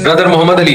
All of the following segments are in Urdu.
Brother Mohammad Ali,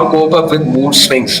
to cope up with mood swings?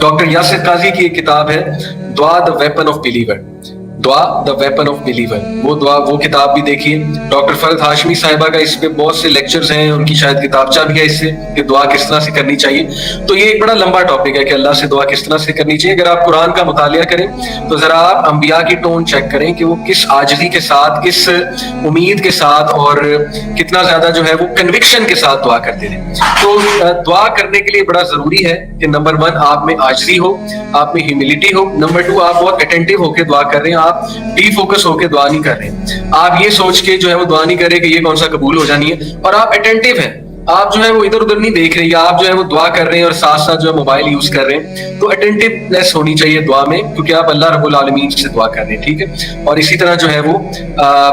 Doctor Yasir قاضی کی ایک کتاب ہے دعا دا ویپن آف بلیور، دعا دا ویپن آف بلیور، وہ دعا وہ کتاب بھی دیکھیے. ڈاکٹر فرد ہاشمی صاحبہ کا اس پہ بہت سے لیکچرز ہیں، ان کی شاید کتابچہ بھی ہے اس سے کہ دعا کس طرح سے کرنی چاہیے. تو یہ ایک بڑا لمبا ٹاپک ہے کہ اللہ سے دعا کس طرح سے کرنی چاہیے. اگر آپ قرآن کا مطالعہ کریں تو ذرا آپ انبیاء کی ٹون چیک کریں کہ وہ کس عاجزی کے ساتھ، کس امید کے ساتھ اور کتنا زیادہ جو ہے وہ کنوکشن کے ساتھ دعا کرتے تھے. تو دعا کرنے کے لیے بڑا ضروری ہے کہ نمبر 1 آپ میں عاجزی ہو، آپ میں ہیوملٹی ہو. نمبر 2 آپ بہت اٹینٹیو ہو کے دعا کر رہے ہیں، آپ ڈی فوکس ہو کے دعا نہیں کر رہے. آپ یہ سوچ کے جو ہے وہ دعا نہیں کر رہے کہ یہ کون سا قبول ہو جانی ہے، اور آپ اٹینٹیو ہیں، آپ جو ہے وہ ادھر ادھر نہیں دیکھ رہے، یا آپ جو ہے وہ دعا کر رہے ہیں اور ساتھ ساتھ جو ہے موبائل یوز کر رہے ہیں. تو اٹینٹیونیس ہونی چاہیے دعا میں، کیونکہ آپ اللہ رب العالمین سے دعا کر رہے ہیں. ٹھیک ہے. اور اسی طرح جو ہے وہ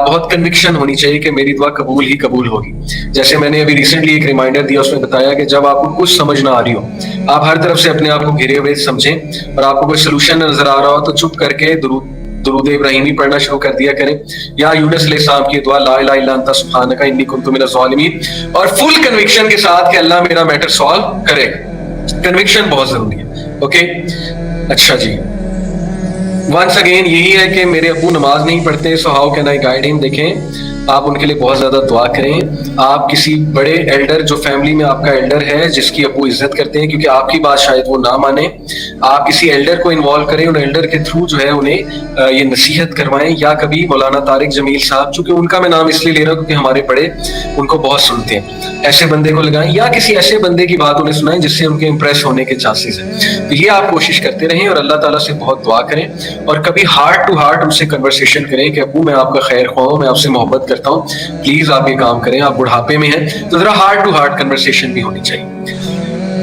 بہت کنوکشن ہونی چاہیے کہ میری دعا قبول ہی قبول ہوگی. جیسے میں نے ابھی ریسنٹلی ایک ریمائنڈر دیا، اس میں بتایا کہ جب آپ کو کچھ سمجھ نہ آ رہی ہو، آپ ہر طرف سے اپنے آپ کو گھرے ہوئے سمجھیں، اور آپ کو کوئی سولوشن نظر آ رہا ہو تو چپ کر کے درود ابراہیمی پڑھنا شروع کر دیا کریں، یا یونس علیہ السلام کی دعا لا الہ الا انت سبحانک انی کنت من الظالمین، اور فل کنوکشن کے ساتھ کہ اللہ میرا میٹر سالو کرے گا. کنوکشن بہت ضروری ہے. اوکے. اچھا جی، ونس اگین یہی ہے کہ میرے ابو نماز نہیں پڑھتے، so how can I guide ہم. دیکھیں آپ ان کے لیے بہت زیادہ دعا کریں. آپ کسی بڑے ایلڈر، جو فیملی میں آپ کا ایلڈر ہے جس کی ابو عزت کرتے ہیں، کیونکہ آپ کی بات شاید وہ نہ مانیں، آپ کسی ایلڈر کو انوالو کریں، ان ایلڈر کے تھرو جو ہے انہیں یہ نصیحت کروائیں. یا کبھی مولانا طارق جمیل صاحب، چونکہ ان کا میں نام اس لیے لے رہا ہوں کیونکہ ہمارے بڑے ان کو بہت سنتے ہیں، ایسے بندے کو لگائیں، یا کسی ایسے بندے کی بات انہیں سنائیں جس سے ان کے امپریس ہونے کے چانسز ہیں. تو یہ آپ کوشش کرتے رہیں اور اللہ تعالیٰ سے بہت دعا کریں، اور کبھی ہارٹ ٹو ہارٹ ان سے کنورسیشن کریں کہ ابو میں آپ کا خیر خواہ ہوں، میں آپ سے محبت کرتا ہوں، پلیز آپ یہ کام کریں. آپ بڑھاپے میں ہیں تو ذرا ہارٹ ٹو ہارٹ کنورسیشن بھی ہونی چاہیے.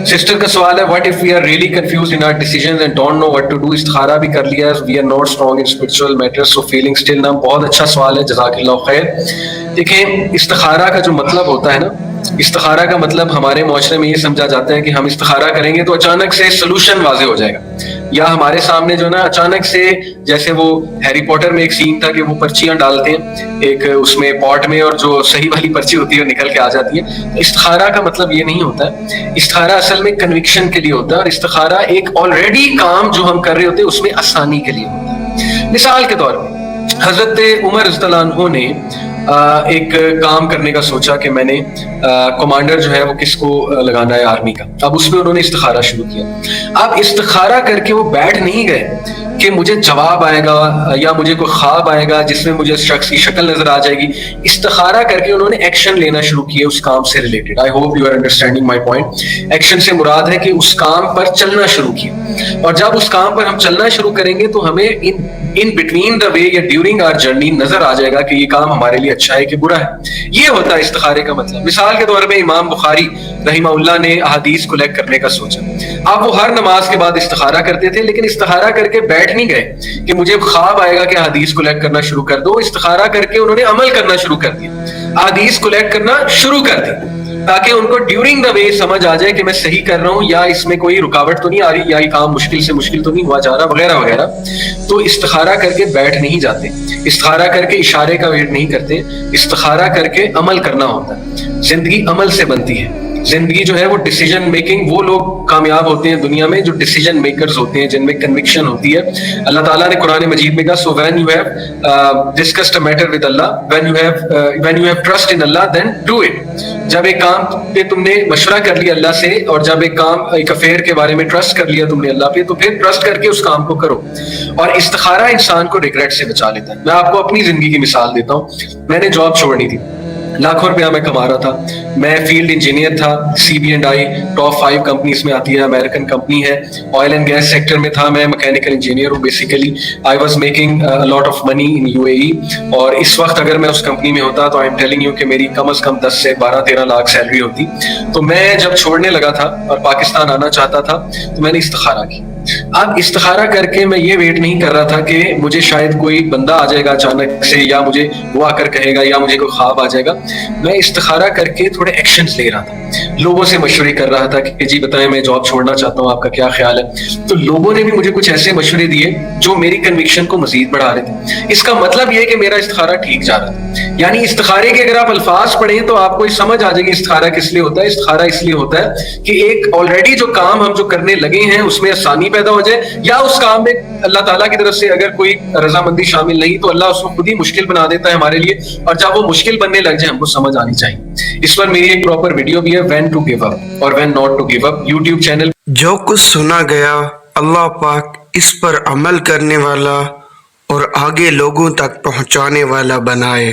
سسٹر کا سوال ہے what if we are really confused in our decisions and don't know what to do. استخارہ بھی کر لیا ہے, we are not strong in spiritual matters so feeling still numb. بہت اچھا سوال ہے, جزاک اللہ خیر. دیکھیں استخارہ کا جو مطلب ہوتا ہے نا, استخارہ کا مطلب ہمارے معاشرے میں یہ سمجھا جاتا ہے کہ ہم استخارہ کریں گے تو اچانک سے سلوشن واضح ہو جائے گا, یا ہمارے سامنے جو نا اچانک سے, جیسے وہ ہیری پوٹر میں ایک سین تھا کہ وہ پرچیاں ڈالتے ہیں ایک اس میں پاٹ میں, اور جو صحیح والی پرچی ہوتی ہے وہ نکل کے آ جاتی ہے. استخارہ کا مطلب یہ نہیں ہوتا ہے. استخارہ اصل میں کنوکشن کے لیے ہوتا ہے, اور استخارہ ایک آلریڈی کام جو ہم کر رہے ہوتے ہیں اس میں آسانی کے لیے ہوتا ہے. مثال کے طور پہ حضرت عمر رضی اللہ عنہ نے ایک کام کرنے کا سوچا کہ میں نے کمانڈر جو ہے وہ کس کو لگانا ہے آرمی کا. اب اس میں انہوں نے استخارہ شروع کیا. اب استخارہ کر کے وہ بیٹھ نہیں گئے کہ مجھے جواب آئے گا یا مجھے کوئی خواب آئے گا جس میں مجھے شخص کی شکل نظر آ جائے گی. استخارہ کر کے انہوں نے ایکشن لینا شروع کیے اس کام سے related. I hope you are understanding my point. Action سے مراد ہے کہ اس کام پر چلنا شروع کیا, اور جب اس کام پر ہم چلنا شروع کریں گے تو ہمیں ان بٹوین دا وے یا ڈیورنگ آر جرنی نظر آ جائے گا کہ یہ کام ہمارے لیے اچھا ہے کہ برا ہے. یہ ہوتا ہے استخارے کا مطلب. مثال کے طور پہ امام بخاری رحمہ اللہ نے احادیث کلیکٹ کرنے کا سوچا. اب وہ ہر نماز کے بعد استخارہ کرتے تھے, لیکن استخارہ کر کے بیٹھ نہیں گئے کہ مجھے خواب آئے گا کہ حدیث کلیکٹ کرنا شروع کر دو. استخارہ کر کے انہوں نے عمل کرنا شروع کر دیا, حدیث کلیکٹ کرنا شروع کر دی, تاکہ ان کو ڈیورنگ دا وے سمجھ آ جائے کہ میں صحیح کر رہا ہوں, یا اس میں کوئی رکاوٹ تو نہیں آ رہی, یا یہ کام مشکل سے مشکل تو نہیں ہوا جا رہا, وغیرہ وغیرہ. تو استخارہ کر کے بیٹھ نہیں جاتے, استخارہ کر کے اشارے کا ویٹ نہیں کرتے, استخارہ کر کے عمل کرنا ہوتا ہے. زندگی عمل سے بنتی ہے. زندگی جو ہے وہ ڈیسیجن میکنگ, وہ لوگ کامیاب ہوتے ہیں دنیا میں جو ڈیسیجن میکرز ہوتے ہیں, جن میں کنوکشن ہوتی ہے. اللہ تعالیٰ نے قرآن مجید میں کہا, so when you have discussed a matter with Allah, when you have trust in Allah, then do it. جب ایک کام پہ تم نے مشورہ کر لیا اللہ سے, اور جب ایک افیئر کے بارے میں ٹرسٹ کر لیا تم نے اللہ پہ, تو پھر ٹرسٹ کر کے اس کام کو کرو. اور استخارہ انسان کو ریگریٹ سے بچا لیتا ہے. میں آپ کو اپنی زندگی کی مثال دیتا ہوں. میں نے جاب چھوڑنی تھی, لاکھوں روپیہ میں کما رہا تھا, میں فیلڈ انجینئر تھا, CB&I ٹاپ 5 کمپنیز میں آتی ہے, امریکن کمپنی ہے, آئل اینڈ گیس سیکٹر میں تھا, میں میکینیکل انجینئر ہوں basically. I was making lot of money in UAE, اور اس وقت اگر میں اس کمپنی میں ہوتا تو آئی ایم ٹیلنگ یو کہ میری کم از کم 10 سے 12-13 لاکھ سیلری ہوتی. تو میں جب چھوڑنے لگا تھا اور پاکستان آنا چاہتا تھا تو میں نے استخارہ کی. اب استخارہ کر کے میں یہ ویٹ نہیں کر رہا تھا کہ مجھے شاید کوئی بندہ آ جائے گا اچانک سے, یا مجھے وہ آ کر کہے گا, یا مجھے کوئی خواب آ جائے گا. میں استخارہ کر کے تھوڑے ایکشنز لے رہا تھا, لوگوں سے مشورے کر رہا تھا کہ جی بتائیں میں جاب چھوڑنا چاہتا ہوں, آپ کا کیا خیال ہے. تو لوگوں نے بھی مجھے کچھ ایسے مشورے دیے جو میری کنوکشن کو مزید بڑھا رہے تھے. اس کا مطلب یہ ہے کہ میرا استخارہ ٹھیک جا رہا تھا. یعنی استخارے کے اگر آپ الفاظ پڑھیں تو آپ کو سمجھ آ جائے گی استخارہ کس لیے ہوتا ہے. استخارہ اس لیے ہوتا ہے کہ ایک آلریڈی جو کام ہم جو کرنے لگے ہیں اس میں آسانی پیدا ہو جائے, یا اس کام میں اللہ تعالیٰ کی طرف سے اگر کوئی رضامندی شامل نہیں تو اللہ اس کو خود ہی مشکل بنا دیتا ہے ہمارے لیے, اور جب وہ مشکل بننے لگ جائے ہم کو سمجھ آنی چاہیے. اس پر میری ایک پراپر ویڈیو بھی ہے, وین ٹو گیو اپ اور when not to give up, YouTube channel. جو کچھ سنا گیا اللہ پاک اس پر عمل کرنے والا اور آگے لوگوں تک پہنچانے والا بنائے.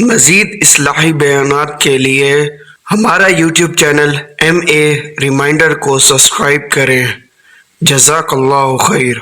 مزید اصلاحی بیانات کے لیے ہمارا یوٹیوب چینل MA ریمائنڈر کو سبسکرائب کریں. جزاک اللہ خیر.